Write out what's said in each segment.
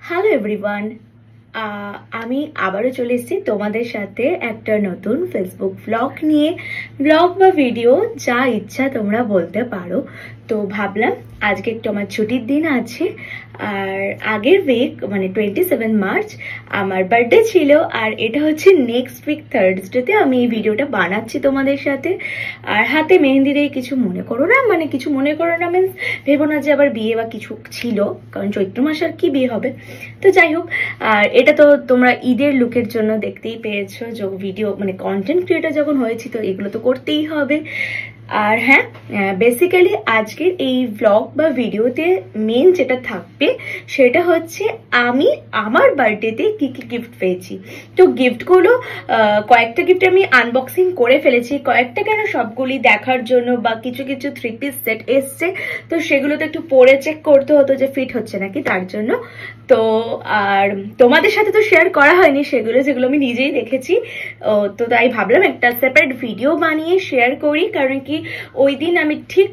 Hello everyone, আমি আবারও চলে এসেছি তোমাদের সাথে একটা নতুন ফেসবুক ব্লগ নিয়ে। ব্লগ বা ভিডিও যা ইচ্ছা তোমরা বলতে পারো। তো ভাবলাম আজকে একটু আমার ছুটির দিন আছে, আর আগের উইক মানে 27 মার্চ আমার বার্থডে ছিল, আর এটা হচ্ছে নেক্সট উইক থার্সডেতে আমি এই ভিডিওটা বানাচ্ছি তোমাদের সাথে। আর হাতে মেহেন্দির এই কিছু মনে করো না, মানে কিছু মনে করো না মিন্স ভেবো না যে আবার বিয়ে বা কিছু ছিল, কারণ চৈত্র মাস আর কি বিয়ে হবে। তো যাই হোক, আর এটা তো তোমরা ঈদের লুকের জন্য দেখতেই পেয়েছো, যে ভিডিও মানে কন্টেন্ট ক্রিয়েটার যখন হয়েছি তো এগুলো তো করতেই হবে। আর হ্যাঁ, বেসিক্যালি আজকের এই ব্লগ বা ভিডিওতে মেন যেটা থাকবে সেটা হচ্ছে আমি আমার বার্থডেতে কি কি গিফট পেয়েছি। তো গিফটগুলো কয়েকটা গিফট আমি আনবক্সিং করে ফেলেছি, কয়েকটা কেন সবগুলি দেখার জন্য, বা কিছু কিছু 3 পিস সেট এসছে তো সেগুলো তো একটু পরে চেক করতে হতো যে ফিট হচ্ছে নাকি, তার জন্য। তো আর তোমাদের সাথে তো শেয়ার করা হয়নি সেগুলো, যেগুলো আমি নিজেই দেখেছি। তো তাই ভাবলাম একটা সেপারেট ভিডিও বানিয়ে শেয়ার করি, কারণ কি ওই দিন আমি ঠিক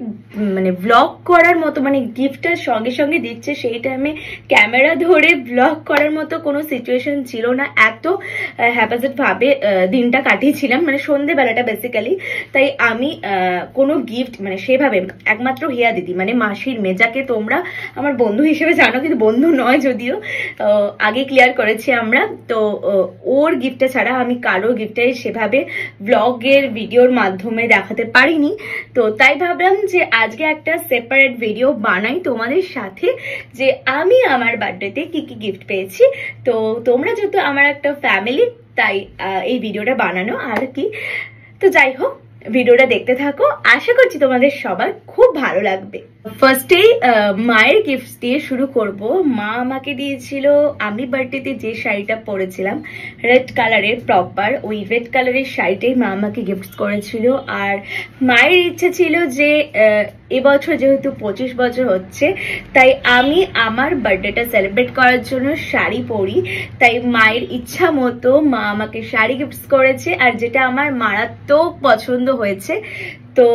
মানে ব্লগ করার মতো, মানে গিফটটার সঙ্গে সঙ্গে দিচ্ছে সেই টাইমে ক্যামেরা ধরে ব্লগ করার মতো কোনো সিচুয়েশন ছিল না। এত হ্যাপাজেট ভাবে দিনটা কাটিয়েছিলাম, মানে সন্ধেবেলাটা বেসিক্যালি। তাই আমি কোনো গিফট মানে সেভাবে, একমাত্র হিয়া দিদি মানে মাসির মেজাকে তোমরা আমার বন্ধু হিসেবে জানো, কিন্তু বন্ধু নয় যদিও, আগে ক্লিয়ার করেছি আমরা। তো ওর গিফটটা ছাড়া আমি কারো গিফটে সেভাবে ব্লগের ভিডিওর মাধ্যমে দেখাতে পারিনি। তো তাই ভাবলাম যে আজকে একটা সেপারেট ভিডিও বানাই তোমাদের সাথে, যে আমি আমার বার্থডেতে কি কি গিফট পেয়েছি। তো তোমরা যেহেতু আমার একটা ফ্যামিলি, তাই এই ভিডিওটা বানানো আর কি। তো যাই হোক, ভিডিওটা দেখতে থাকো, আশা করছি তোমাদের সবার খুব ভালো লাগবে। ফার্স্টেই মায়ের গিফট দিয়ে শুরু করব। মা আমাকে দিয়েছিল আমি বার্থডেতে যে শাড়িটা পরেছিলাম, রেড কালারের, প্রপার ওই রেড কালারের শাড়িটাই মা আমাকে গিফট করেছিল। আর মায়ের ইচ্ছে ছিল যে এবছর যেহেতু 25 বছর হচ্ছে, তাই আমি আমার বার্থডেটা সেলিব্রেট করার জন্য শাড়ি পরি। তাই মায়ের ইচ্ছা মতো মা আমাকে শাড়ি গিফট করেছে, আর যেটা আমার মারাত্মক পছন্দ হয়েছে। তো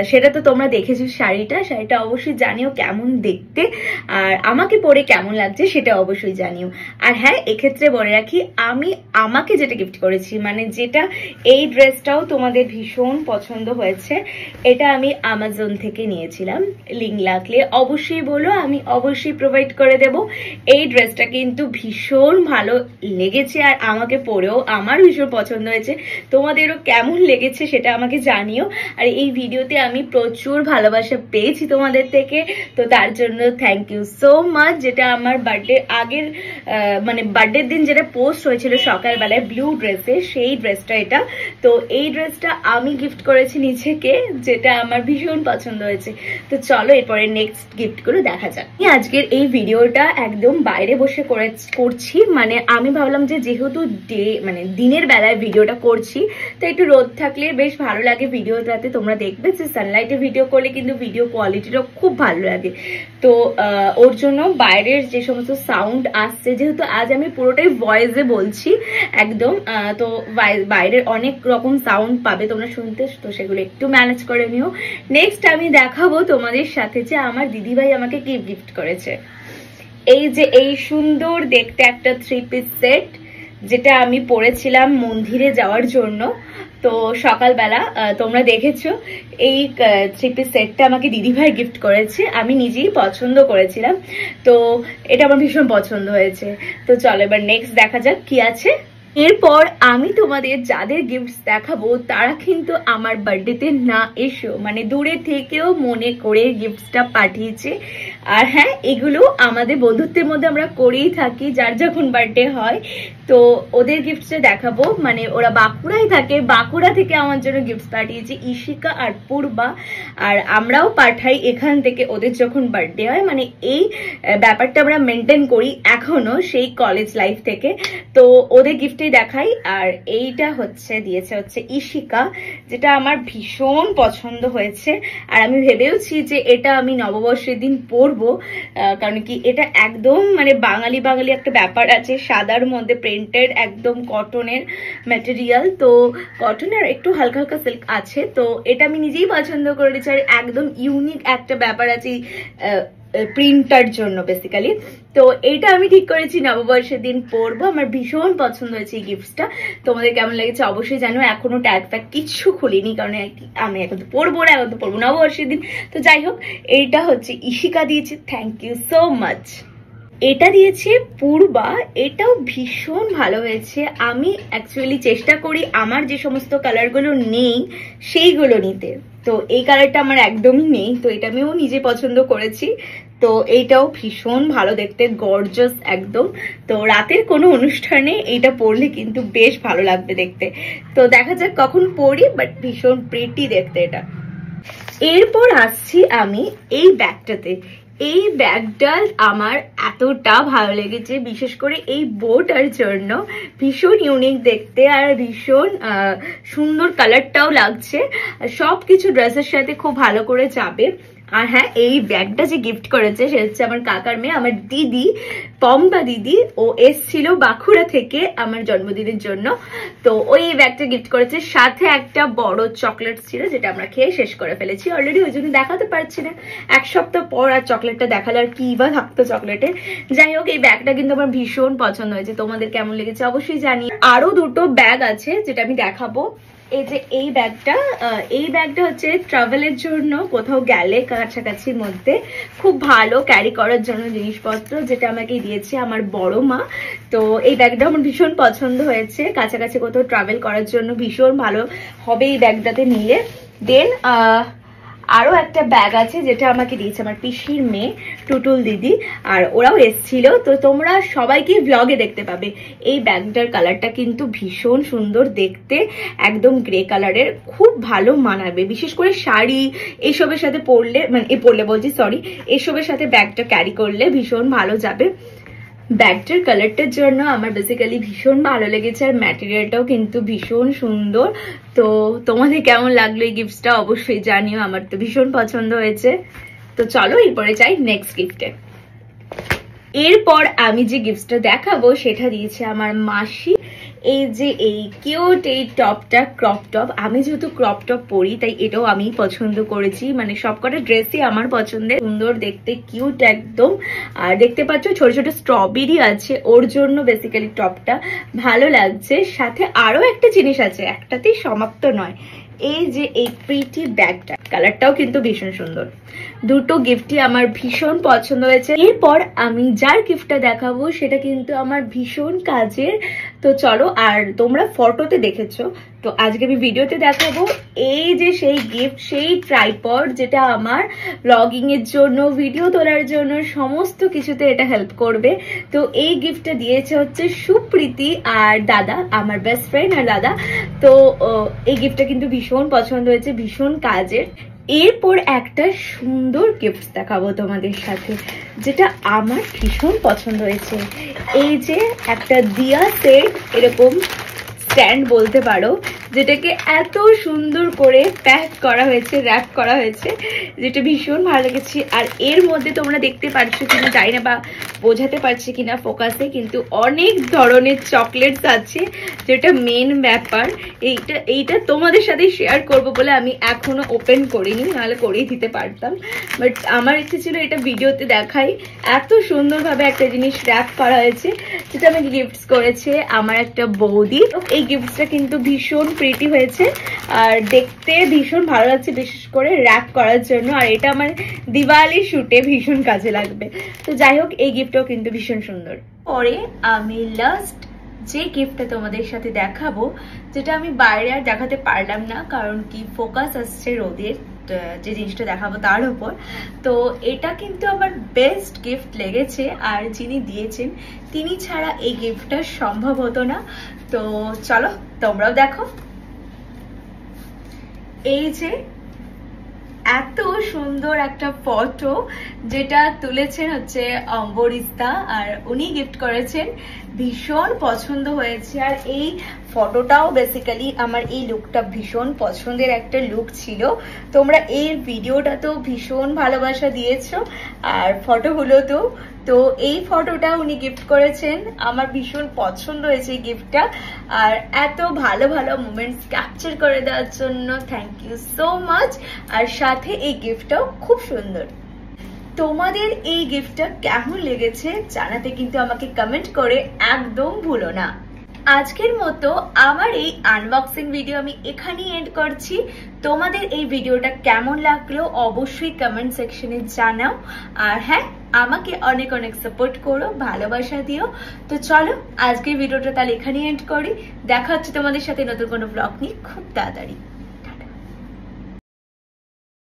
সেটা তো তোমরা দেখেছো, শাড়িটা অবশ্যই জানিও কেমন দেখতে, আর আমাকে পরে কেমন লাগছে সেটা অবশ্যই জানিও। আর হ্যাঁ, এক্ষেত্রে বলে রাখি, আমি আমাকে যেটা গিফট করেছি, মানে যেটা এই ড্রেসটাও তোমাদের ভীষণ পছন্দ হয়েছে, এটা আমি আমাজন থেকে নিয়েছিলাম। লিঙ্ক লাগলে অবশ্যই বলো, আমি অবশ্যই প্রোভাইড করে দেব। এই ড্রেসটা কিন্তু ভীষণ ভালো লেগেছে, আর আমাকে পরেও আমার ভীষণ পছন্দ হয়েছে। তোমাদেরও কেমন লেগেছে সেটা আমাকে জানিও। আর এই ভিডিওতে আমি প্রচুর ভালোবাসা পেয়েছি তোমাদের থেকে, তো তার জন্য থ্যাংক ইউ সো মাচ। যেটা আমার বার্থডে আগের মানে বার্থডের দিন যেটা পোস্ট হয়েছিল সকালবেলায় ব্লু ড্রেসে, সেই ড্রেসটা এটা। তো এই ড্রেসটা আমি গিফট করেছি নিজেকে, যেটা আমার ভীষণ পছন্দ হয়েছে। তো চলো এরপরে নেক্সট গিফটগুলো দেখা যাক। আমি আজকের এই ভিডিওটা একদম বাইরে বসে করছি, মানে আমি ভাবলাম যে যেহেতু মানে দিনের বেলায় ভিডিওটা করছি, তো একটু রোদ থাকলে বেশ ভালো লাগে ভিডিওটাতে। তোমরা দেখবে যে সানলাইটে ভিডিও করলে কিন্তু ভিডিও কোয়ালিটিটাও খুব ভালো লাগে। তো ওর জন্য বাইরের যে সমস্ত সাউন্ড আসছে, যেহেতু আজ আমি পুরোটাই ভয়েসে বলছি একদম, তো বাইরের অনেক রকম সাউন্ড পাবে তোমরা শুনতে, তো সেগুলো একটু ম্যানেজ করে নিও। নেক্সট আমি দেখাবো তোমাদের সাথে যে আমার দিদিভাই আমাকে কি গিফট করেছে। এই যে এই সুন্দর দেখতে একটা 3 পিস সেট, যেটা আমি পরেছিলাম মন্দিরে যাওয়ার জন্য। তো সকালবেলা তোমরা দেখেছো, এই 3 পিস সেটটা আমাকে দিদিভাই গিফট করেছে, আমি নিজেই পছন্দ করেছিলাম। তো এটা আমার ভীষণ পছন্দ হয়েছে। তো চলো এবার নেক্সট দেখা যাক কি আছে। এরপর আমি তোমাদের যাদের গিফট দেখাবো তারা কিন্তু আমার বার্থডেতে না এসেও, মানে দূরে থেকেও মনে করে গিফটটা পাঠিয়েছে। আর হ্যাঁ, এগুলো আমাদের বন্ধুত্বের মধ্যে আমরা করেই থাকি, যার যখন বার্থডে হয় তো ওদের গিফটটা দেখাবো। মানে ওরা বাঁকুড়ায় থাকে, বাঁকুড়া থেকে আমার জন্য গিফট পাঠিয়েছে ইশিকা আর পূর্বা, আর আমরাও পাঠাই এখান থেকে ওদের যখন বার্থডে হয়। মানে এই ব্যাপারটা আমরা মেনটেন করি এখনো সেই কলেজ লাইফ থেকে। তো ওদের গিফট দেখাই। আর এইটা দিয়েছে ইশিকা, যেটা আমার ভীষণ পছন্দ হয়েছে। আর আমি ভেবেওছি যে এটা আমি নববর্ষের দিন পরবো, কারণ কি এটা একদম মানে বাঙালি বাঙালি একটা ব্যাপার আছে, সাদার মধ্যে প্রিন্টেড, একদম কটনের ম্যাটেরিয়াল। তো কটনের একটু হালকা হালকা সিল্ক আছে, তো এটা আমি নিজেই পছন্দ করেছি। আর একদম ইউনিক একটা ব্যাপার আছে প্রিন্টার জন্য বেসিক্যালি। তো এইটা আমি ঠিক করেছি নববর্ষের দিন পরবো। আমার ভীষণ পছন্দ হয়েছে এই গিফটসটা। তোমাদের কেমন লেগেছে অবশ্যই জানো। এখনো ট্যাগ ফ্যাগ কিচ্ছু খুলিনি, কারণ আমি এখন তো পরবো না, এখন তো পরবো নববর্ষের দিন। তো যাই হোক, এইটা হচ্ছে ইশিকা দিয়েছে, থ্যাংক ইউ সো মাচ। এটা দিয়েছে পূর্বা, এটাও ভীষণ ভালো হয়েছে। আমি অ্যাকচুয়ালি চেষ্টা করি আমার যে সমস্ত কালারগুলো নেই সেইগুলো নিতে, তো এই কালারটা আমার একদমই নেই, তো এটা আমিও নিজে পছন্দ করেছি। তো এইটাও ভীষণ ভালো দেখতে, গর্জাস একদম। তো রাতের কোনো অনুষ্ঠানে এইটা পরলে কিন্তু বেশ ভালো লাগবে দেখতে। তো দেখা যাক কখন পরি, বাট ভীষণ প্রিটি দেখতে এটা। এরপর আসছি আমি এই ব্যাগটাতে। এই ব্যাগটা আমার এতটা ভালো লেগেছে, বিশেষ করে এই বোটার জন্য। ভীষণ ইউনিক দেখতে আর ভীষণ সুন্দর কালারটাও লাগছে। সবকিছু ড্রেসের সাথে খুব ভালো করে যাবে। আর হ্যাঁ, এই ব্যাগটা যে গিফট করেছে সে হচ্ছে আমার কাকার মেয়ে, আমার দিদি, পম্পা দিদি। ও এসছিল বাঁকুড়া থেকে আমার জন্মদিনের জন্য, তো ওই ব্যাগটা গিফট করেছে। সাথে একটা বড় চকলেট ছিল, যেটা আমরা খেয়ে শেষ করে ফেলেছি অলরেডি, ওই জন্য দেখাতে পারছি না। এক সপ্তাহ পর আর চকলেটটা দেখালে আর কি বা থাকতো চকলেটে। যাই হোক, এই ব্যাগটা কিন্তু আমার ভীষণ পছন্দ হয়েছে। তোমাদের কেমন লেগেছে অবশ্যই জানি। আরো দুটো ব্যাগ আছে যেটা আমি দেখাবো। এই যে এই ব্যাগটা হচ্ছে ট্রাভেলের জন্য, কোথাও গেলে কাছাকাছির মধ্যে খুব ভালো ক্যারি করার জন্য জিনিসপত্র, যেটা আমাকে দিয়েছে আমার বড় মা। তো এই ব্যাগটা আমার ভীষণ পছন্দ হয়েছে, কাছাকাছি কোথাও ট্রাভেল করার জন্য ভীষণ ভালো হবে এই ব্যাগটাতে নিলে। দেন আরো একটা ব্যাগ আছে যেটা আমাকে দিয়েছে আমার পিসির মেয়ে টুটুল দিদি, আর ওরাও এসছিল। তো তোমরা সবাইকে ব্লগে দেখতে পাবে। এই ব্যাগটার কালারটা কিন্তু ভীষণ সুন্দর দেখতে, একদম গ্রে কালারের, খুব ভালো মানাবে বিশেষ করে শাড়ি এইসবের সাথে পরলে, মানে এসবের সাথে ব্যাগটা ক্যারি করলে ভীষণ ভালো যাবে। ব্যাগটার কালারটার জন্য আমার বেসিক্যালি ভীষণ ভালো লেগেছে, আর ম্যাটেরিয়ালটাও কিন্তু ভীষণ সুন্দর। তো তোমাদের কেমন লাগলো এই গিফটসটা অবশ্যই জানিও, আমার তো ভীষণ পছন্দ হয়েছে। তো চলো এরপরে যাই নেক্সট গিফটে। এরপর আমি যে গিফটসটা দেখাবো সেটা দিয়েছে আমার মাসি। এই যে এই কিউট এই টপটা, ক্রপ টপ। আমি যেহেতু ক্রপ টপ পরি তাই এটাও আমি পছন্দ করেছি, মানে সবকটা ড্রেসই আমার পছন্দের, সুন্দর দেখতে, কিউট একদম। আর দেখতে পাচ্ছ ছোট ছোট স্ট্রবেরি আছে, ওর জন্য বেসিক্যালি টপটা ভালো লাগছে। সাথে আরো একটা জিনিস আছে, একটাতেই সমাপ্ত নয়। এই যে এই প্রিটি ব্যাগটা, কালারটাও কিন্তু ভীষণ সুন্দর। দুটো গিফটই আমার ভীষণ পছন্দ হয়েছে। এরপর আমি যার গিফটটা দেখাবো সেটা কিন্তু আমার ভীষণ কাজের। তো চলো, আর তোমরা ফটোতে দেখেছো, তো আজকে আমি ভিডিওতে দেখাবো। এই যে সেই গিফট, সেই ট্রাইপড, যেটা আমার ব্লগিং এর জন্য, ভিডিও তোলার জন্য, সমস্ত কিছুতে এটা হেল্প করবে। তো এই গিফটটা দিয়েছে হচ্ছে সুপ্রীতি আর দাদা, আমার বেস্ট ফ্রেন্ড আর দাদা। তো এই গিফটটা কিন্তু ভীষণ পছন্দ হয়েছে, ভীষণ কাজের। এরপর একটা সুন্দর গিফট দেখাবো তোমাদের সাথে, যেটা আমার ভীষণ পছন্দ হয়েছে। এই যে একটা দিয়া সেট, এরকম স্ট্যান্ড বলতে পারো, যেটাকে এত সুন্দর করে প্যাক করা হয়েছে, র্যাপ করা হয়েছে, যেটা ভীষণ ভালো লেগেছে। আর এর মধ্যে তোমরা দেখতে পাচ্ছ কিনা জানি না, বা বোঝাতে পারছি কিনা ফোকাসে, কিন্তু অনেক ধরনের চকলেটস আছে, যেটা মেন ব্যাপার। এইটা তোমাদের সাথে শেয়ার করব বলে আমি এখনো ওপেন করিনি, নাহলে করেই দিতে পারতাম, বাট আমার ইচ্ছে ছিল এটা ভিডিওতে দেখাই। এত সুন্দরভাবে একটা জিনিস র্যাপ করা হয়েছে, যেটা আমাকে গিফটস করেছে আমার একটা বৌদি। এই গিফটসটা কিন্তু ভীষণ প্রিটি হয়েছে আর দেখতে ভীষণ ভালো লাগছে, বিশেষ করে র্যাপ করার জন্য। আর এটা আমার দিওয়ালি শুটে ভীষণ কাজে লাগবে। তো যাই হোক, এই গিফটটাও কিন্তু ভীষণ সুন্দর। পরে আমি লাস্ট যে গিফটটা তোমাদের সাথে দেখাবো, যেটা আমি বাইরে আর দেখাতে পারলাম না, কারণ কি ফোকাস আসছে রোদের যে জিনিসটা দেখাবো তার উপর। তো এটা কিন্তু আমার বেস্ট গিফট লেগেছে, আর যিনি দিয়েছেন তিনি ছাড়া এই গিফটটা সম্ভব হতো না। তো চলো তোমরাও দেখো। এই যে এত সুন্দর একটা ফটো, যেটা তুলেছেন হচ্ছে অম্বরিস্তা, আর উনি গিফট করেছেন, ভীষণ পছন্দ হয়েছে। আর এই ফটোটাও বেসিক্যালি আমার এই লুকটা ভীষণ পছন্দের একটা লুক ছিল। তোমরা এই ভিডিওটাতেও ভীষণ ভালোবাসা দিয়েছো, আর ফটোগুলোতেও। তো এই ফটোটা উনি গিফট করেছেন, আমার ভীষণ পছন্দ হয়েছে এই গিফটটা। আর এত ভালো ভালো মোমেন্টস ক্যাপচার করে দেওয়ার জন্য থ্যাংক ইউ সো মাচ। আর সাথে এই গিফটটাও খুব সুন্দর। তোমাদের এই গিফটটা কেমন লেগেছে জানাতে কিন্তু আমাকে কমেন্ট করে একদম ভুলো না। আজকের মতো আমার এই আনবক্সিং ভিডিও আমি এখানেই এন্ড করছি। তোমাদের এই ভিডিওটা কেমন লাগলো অবশ্যই কমেন্ট সেকশনে জানাও। আর হ্যাঁ, আমাকে অনেক অনেক সাপোর্ট করো, ভালোবাসা দিও। তো চলো আজকের ভিডিওটা তাহলে এখানেই এন্ড করি। দেখা হচ্ছে তোমাদের সাথে নতুন কোনো ব্লগ নিয়ে খুব তাড়াতাড়ি।